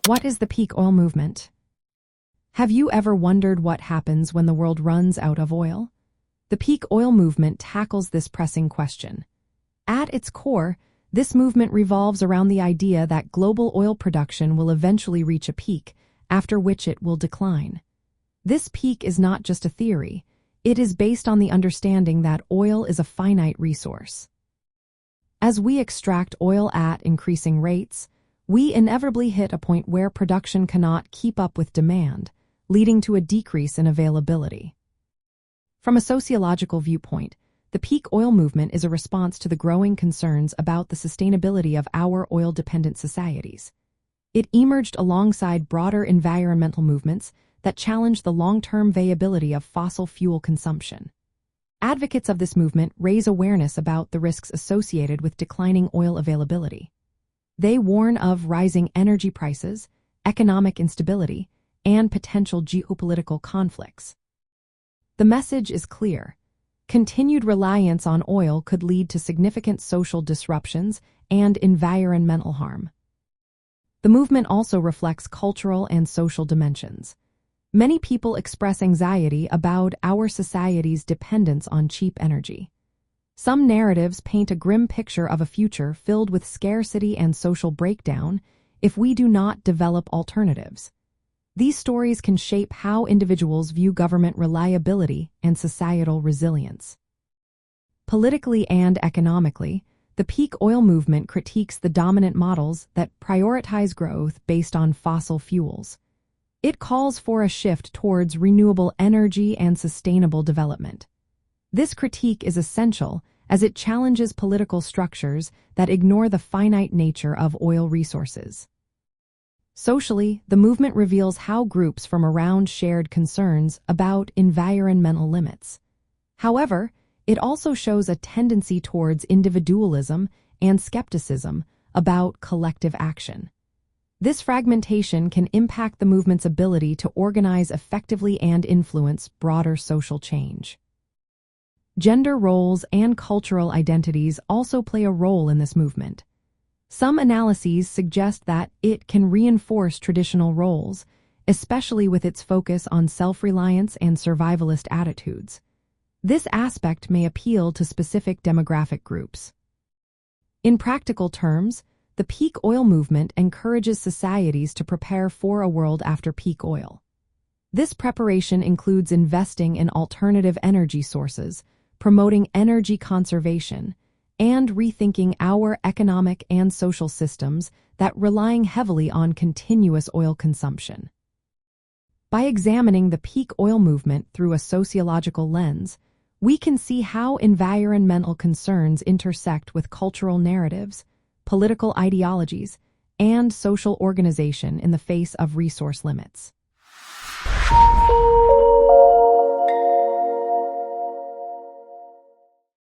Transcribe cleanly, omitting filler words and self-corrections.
What is the peak oil movement? Have you ever wondered what happens when the world runs out of oil? The peak oil movement tackles this pressing question. At its core, this movement revolves around the idea that global oil production will eventually reach a peak, after which it will decline. This peak is not just a theory. It is based on the understanding that oil is a finite resource. As we extract oil at increasing rates, we inevitably hit a point where production cannot keep up with demand, leading to a decrease in availability. From a sociological viewpoint, the peak oil movement is a response to the growing concerns about the sustainability of our oil-dependent societies. It emerged alongside broader environmental movements that challenge the long-term viability of fossil fuel consumption. Advocates of this movement raise awareness about the risks associated with declining oil availability. They warn of rising energy prices, economic instability, and potential geopolitical conflicts. The message is clear. Continued reliance on oil could lead to significant social disruptions and environmental harm. The movement also reflects cultural and social dimensions. Many people express anxiety about our society's dependence on cheap energy. Some narratives paint a grim picture of a future filled with scarcity and social breakdown if we do not develop alternatives. These stories can shape how individuals view government reliability and societal resilience. Politically and economically, the peak oil movement critiques the dominant models that prioritize growth based on fossil fuels. It calls for a shift towards renewable energy and sustainable development. This critique is essential as it challenges political structures that ignore the finite nature of oil resources. Socially, the movement reveals how groups from around shared concerns about environmental limits. However, it also shows a tendency towards individualism and skepticism about collective action. This fragmentation can impact the movement's ability to organize effectively and influence broader social change. Gender roles and cultural identities also play a role in this movement. Some analyses suggest that it can reinforce traditional roles, especially with its focus on self-reliance and survivalist attitudes. This aspect may appeal to specific demographic groups. In practical terms, the peak oil movement encourages societies to prepare for a world after peak oil. This preparation includes investing in alternative energy sources, promoting energy conservation, and rethinking our economic and social systems that relying heavily on continuous oil consumption. By examining the peak oil movement through a sociological lens, we can see how environmental concerns intersect with cultural narratives, political ideologies, and social organization in the face of resource limits.